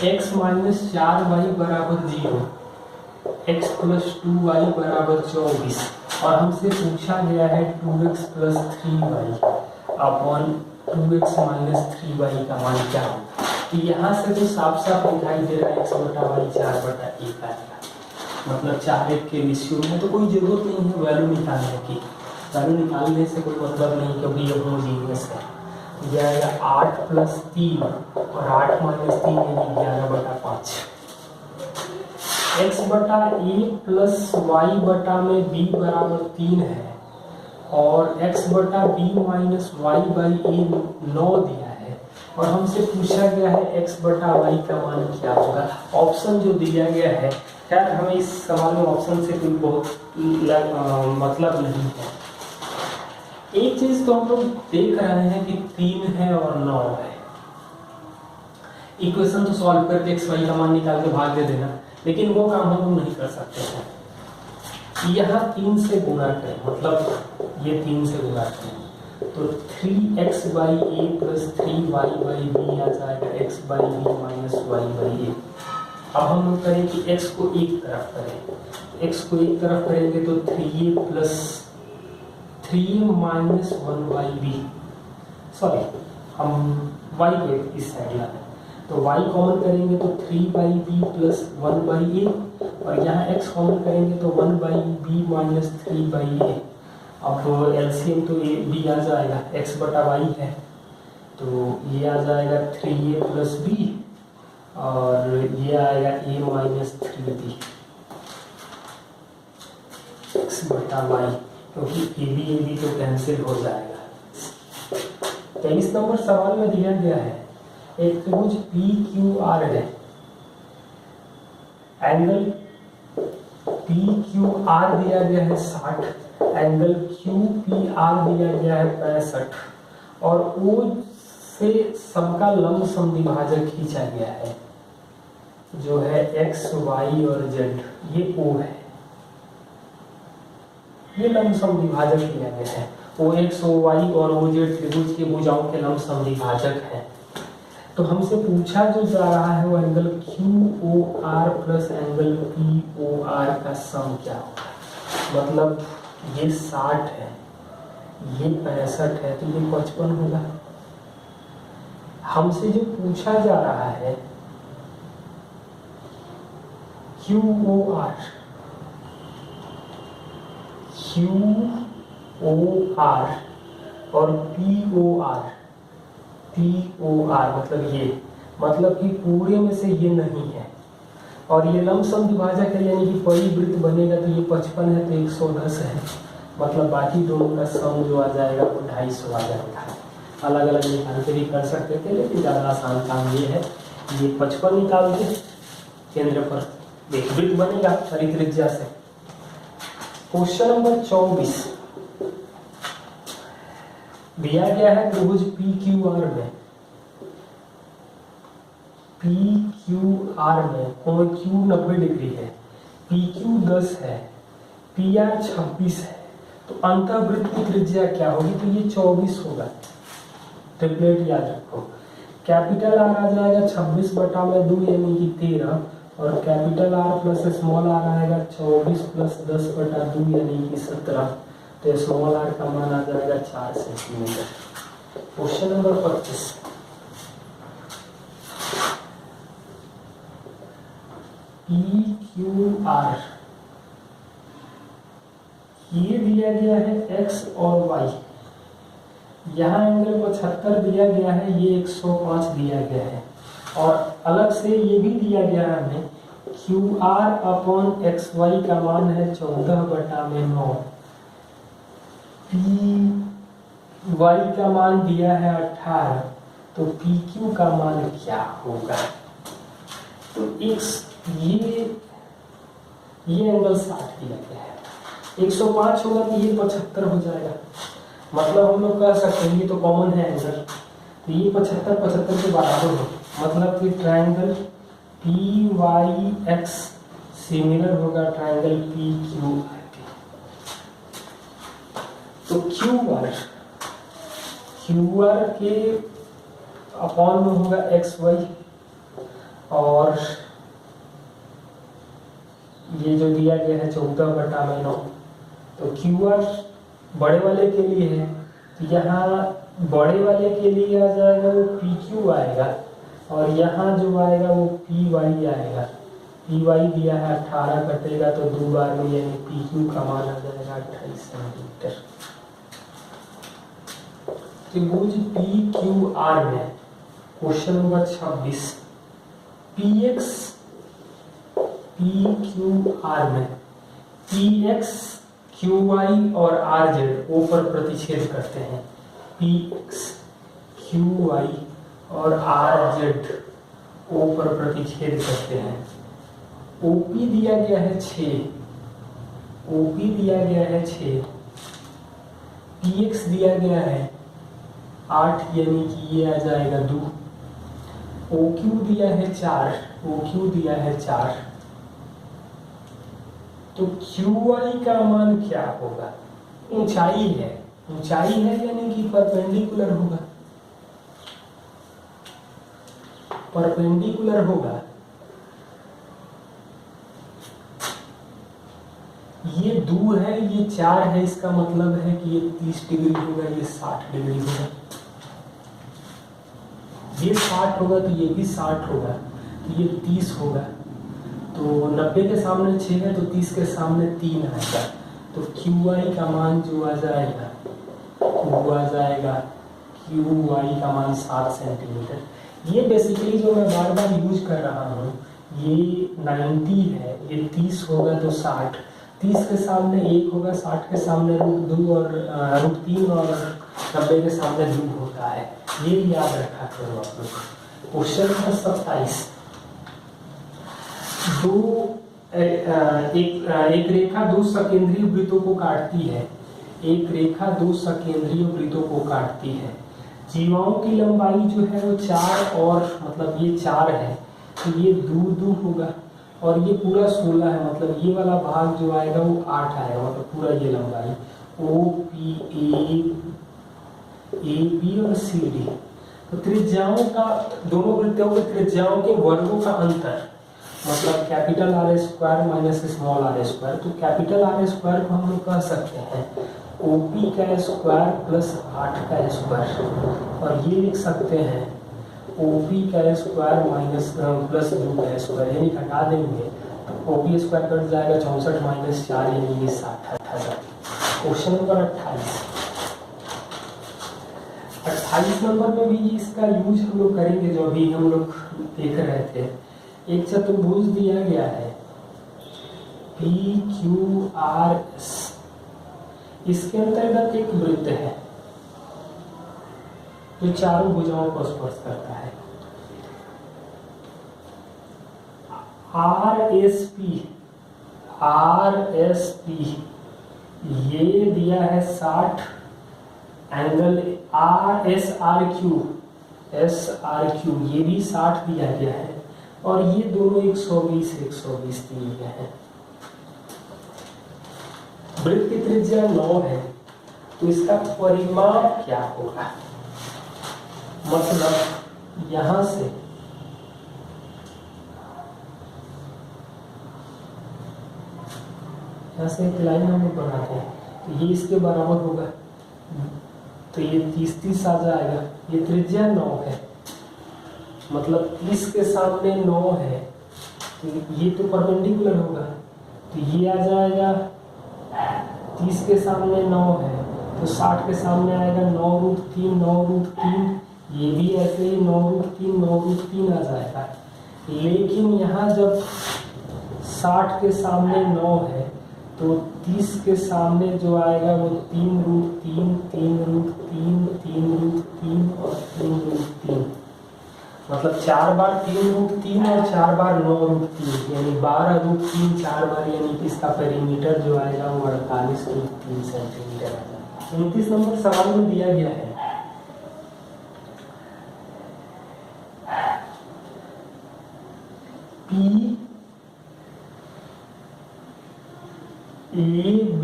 x minus 4y बराबर 0, x plus 2y बराबर 24 और हमसे पूछा गया है 2x plus 3y upon 2x minus 3y का मान क्या होगा। तो यहाँ से तो साफ साफ दिखाई दे रहा है x बटा वाई 4/1 आएगा, मतलब 4:1 के रेशियो में। तो कोई जरूरत नहीं है वैल्यू निकालने की, वैल्यू निकालने से कोई मतलब नहीं क्योंकि ये होमोजीनियस है। यह आएगा 8 प्लस 3 और 8 माइनस 3 यानी 11/5। x बटा a प्लस वाई बटा में b बराबर 3 है और x बटा b माइनस वाई बाई ए 9 दिया है और हमसे पूछा गया है x बटा वाई का मान क्या होगा। ऑप्शन जो दिया गया है, खैर हमें इस सवाल में ऑप्शन से कोई बहुत मतलब नहीं है। एक चीज तो हम लोग देख रहे हैं कि 3 है और 9 है। इक्वेशन तो सॉल्व करके x y का मान निकाल के भाग दे देना, लेकिन वो काम हम लोग नहीं कर सकते हैं। यहाँ 3 से गुणा करें, मतलब ये 3 से गुणा करें तो 3x by A plus 3y by B आ जाएगा x by B minus Y by A. अब हम लोग करें कि x को एक तरफ करें, x को एक तरफ करेंगे तो 3a plus 3a minus 1 by B, sorry हम y को इस साइड लाते हैं तो y कॉमन करेंगे तो 3 बाई बी प्लस 1 बाई ए और यहाँ x कॉमन करेंगे तो 1 by B minus 3 by A. अब एलसीएम तो ए बी आ जाएगा, x बटा वाई है तो ये आ जाएगा 3a प्लस बी और ये आएगा a माइनस 3b x बटा वाई, क्योंकि ए बी तो कैंसिल हो जाएगा। 23 नंबर सवाल में दिया गया है एक त्रिभुज पी क्यू आर है, एंगल पी क्यू आर दिया गया है 60, एंगल क्यू पी आर दिया गया है 65 और ओ से सबका लंब समद्विभाजक खींचा गया है जो है x, y और z, ये O है, ये लंब समद्विभाजक दिया गया है। OX, OY और OZ त्रिभुज के भुजाओं के लंब समद्विभाजक है। तो हमसे पूछा जो जा रहा है वो angle QOR plus angle POR का सम क्या होगा। मतलब ये 60 है, ये 65 है तो ये 55 होगा। हमसे जो पूछा जा रहा है QOR और POR मतलब ये, मतलब कि पूरे में से ये नहीं है और ये लंब समद्विभाजक है यानी कि परिवृत्त बनेगा तो ये 55 है तो 110 है, मतलब बाकी दोनों का सम जो आ जाएगा वो 250 आ जाएगा। अलग अलग निकाल के भी कर सकते थे लेकिन ज़्यादा आसान काम ये है, ये 55 निकाल के केंद्र पर एक वृत्त बनेगा परित्रिज्या से। क्वेश्चन नंबर 24 दिया गया है त्रिभुज PQR में, PQR में कोण Q 90 डिग्री है, PQ 10 है, PR 26 है, तो अंतःवृत्त की त्रिज्या क्या होगी। तो ये 24 होगा, ट्रिपलेट याद रखो। कैपिटल R आ जाएगा 26/2 यानी कि 13 और capital R plus small r आएगा 24 प्लस 10/2 यानी कि 17, तो स्मॉल r का मान आ जाएगा 4 सेंटीमीटर। क्वेश्चन नंबर 25 PQR, ये दिया गया है x और y, यहाँ एंगल 75 दिया गया है, ये 105 दिया गया है और अलग से ये भी दिया गया है हमें QR अपॉन XY का मान है 14/9, PY का मान दिया है 18, तो PQ का मान क्या होगा। तो ये एंगल 60 दिया गया है, 105 होगा तो ये 75 हो जाएगा, मतलब हम लोग कह सकते हैं ये तो कॉमन है एंगल, तो ये 75 के बराबर हो, मतलब कि ट्रायंगल PYX सिमिलर होगा ट्रायंगल PQR के। तो QR के अपॉन में होगा XY और ये जो दिया गया है 14/9, तो क्यू आर बड़े वाले के लिए है, तो यहाँ बड़े वाले के लिए आ जाएगा वो पी क्यू आएगा, और यहाँ जो आएगा वो पी वाई आएगा। पी वाई दिया है 18, कटेगा तो 2 बार में, यानी पी क्यू का मान आ जाएगा 28 सेंटीमीटर। त्रिभुज पी क्यू आर में question number 26, P x P Q R में पी एक्स क्यू वाई और आर जेड ओ पर प्रतिच्छेद करते हैं। पी एक्स क्यू वाई और आर जेड ओ पर प्रतिच्छेद करते हैं। ओपी दिया गया है 6, ओपी दिया गया है 6, पी एक्स दिया गया है 8, यानी कि ये आ जाएगा 2। OQ दिया है 4, OQ दिया है 4, तो QI का मान क्या होगा? ऊंचाई है, ऊंचाई है यानी कि परपेंडिकुलर होगा, परपेंडिकुलर होगा। ये 2 है, ये 4 है, इसका मतलब है कि ये 30 डिग्री होगा, ये 60 डिग्री होगा। ये 60 होगा तो ये भी 60 होगा, तो ये 30 होगा। तो 90 के सामने 6 है, तो 30 के सामने 3 आएगा, तो QI का मान जो आ जाएगा वो आ जाएगा QI का मान 7 सेंटीमीटर। ये बेसिकली जो मैं बार बार यूज कर रहा हूँ, ये 90 है, ये 30 होगा तो 60, 30 के सामने 1 होगा, 60 के सामने √2 और √3 और 90 के सामने 2 होता है। ये याद रखा करो आप लोग। क्वेश्चन नंबर 27, एक रेखा 2 सकेंद्रीय वृत्तों को काटती है, एक रेखा 2 सकेंद्रीय वृत्तों को काटती है। जीवाओं की लंबाई जो है वो 4 और मतलब ये 4 है, तो ये दूर दूर होगा, और ये पूरा 16 है, मतलब ये वाला भाग जो आएगा वो 8 आएगा, मतलब पूरा ये लंबाई ओ पी ए बी और सी डी। तो त्रिज्याओं का, दोनों वृत्तों के त्रिज्याओं के वर्गों का अंतर, मतलब capital R square minus small R square. तो कैपिटल आर स्क्वायर को हम लोग कह सकते हैं ओपी का स्क्वायर प्लस 8 का स्क्वायर, और ये लिख सकते हैं ओपी का स्क्वायर माइनस प्लस 2 का स्क्वायर, यानी घटा देंगे तो ओपी स्क्वायर कट जाएगा 64 माइनस 4, यानी ये 60। क्वेश्चन नंबर 28 नंबर में भी इसका यूज हम लोग करेंगे, जो अभी हम लोग देख रहे थे। एक चतुर्भुज दिया गया है PQRS, इसके अंतर्गत एक वृत्त है जो चारों भुजाओं को स्पर्श करता है। RSP ये दिया है 60, एंगल SRQ ये भी 60 दिया गया है, और ये दोनों 120 दिए गए हैं। वृत्त की त्रिज्या 9 है, तो इसका परिमाप क्या होगा? मतलब यहां से एक लाइन हम लोग बनाते हैं, तो ये इसके बराबर होगा, तो ये 30 आ जाएगा। ये त्रिज्या 9 है, मतलब 30 के सामने 9 है, तो ये तो परपेंडिकुलर होगा, तो ये आ जाएगा 30 के सामने 9 है, तो 60 के सामने आएगा 9√3, ये भी ऐसे ही 9√3 आ जाएगा। लेकिन यहाँ जब 60 के सामने 9 है, तो 30 के सामने जो आएगा वो 3√3 और 3√3, मतलब 4 बार 3√3 और 4 बार 9√3, यानी 12√3 4 बार, यानी कि इसका पेरीमीटर जो आएगा वो 48√3 सेंटीमीटर आएगा। 29 नंबर सवाल में दिया गया है PAB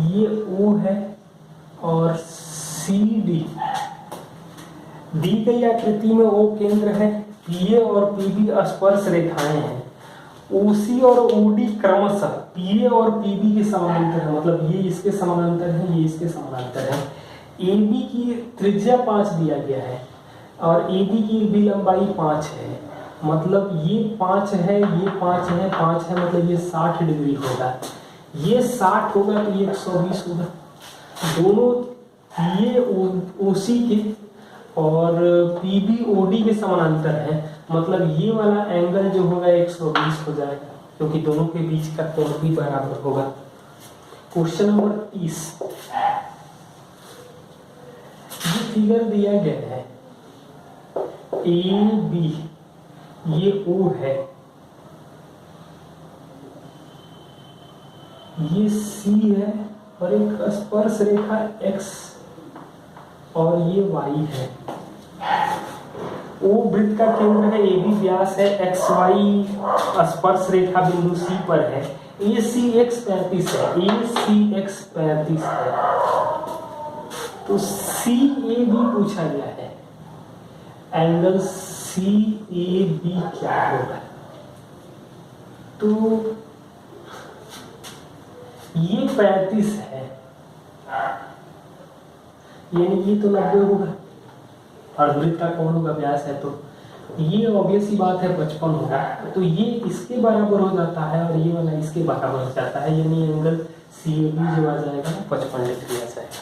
ये O है, और CD दी गई आकृति में ओ केंद्र है, पीए और पीबी स्पर्श रेखाएं हैं, ओसी और ओडी क्रमशः पीए और पीबी के समानांतर है, मतलब ये इसके समानांतर है, ये इसके समानांतर है। एबी की त्रिज्या 5 दिया गया है और एबी की भी लंबाई 5 है, मतलब ये 5 है, ये 5 है, 5 है, मतलब ये 60 डिग्री होगा, ये 60 होगा तो ये 120 होगा। दोनों ये ओसी के और पीबी ओडी के समानांतर है, मतलब ये वाला एंगल जो होगा 120 हो जाएगा, क्योंकि दोनों के बीच का कोण भी बराबर होगा। क्वेश्चन नंबर 30, ये फिगर दिया गया है, ए बी ये ओ है, ये सी है और एक स्पर्श रेखा एक्स और ये वाई है। ओ वृत्त का केंद्र है, ए बी व्यास है, एक्स वाई स्पर्श रेखा बिंदु सी पर है, ए सी एक्स 35 है, ए सी एक्स 35 है, तो सी ए बी पूछा गया है, एंगल सी ए बी क्या होगा? तो ये 35 है, यानी ये तो 90 होगा और वृत्त का कोण होगा, व्यास है, तो ये ऑब्वियस ही बात है 55 होगा, तो ये इसके बराबर हो जाता है और ये वाला इसके बराबर हो जाता है, यानी एंगल सी ए बी जो आ जाएगा 55 डिग्री आ जाएगा।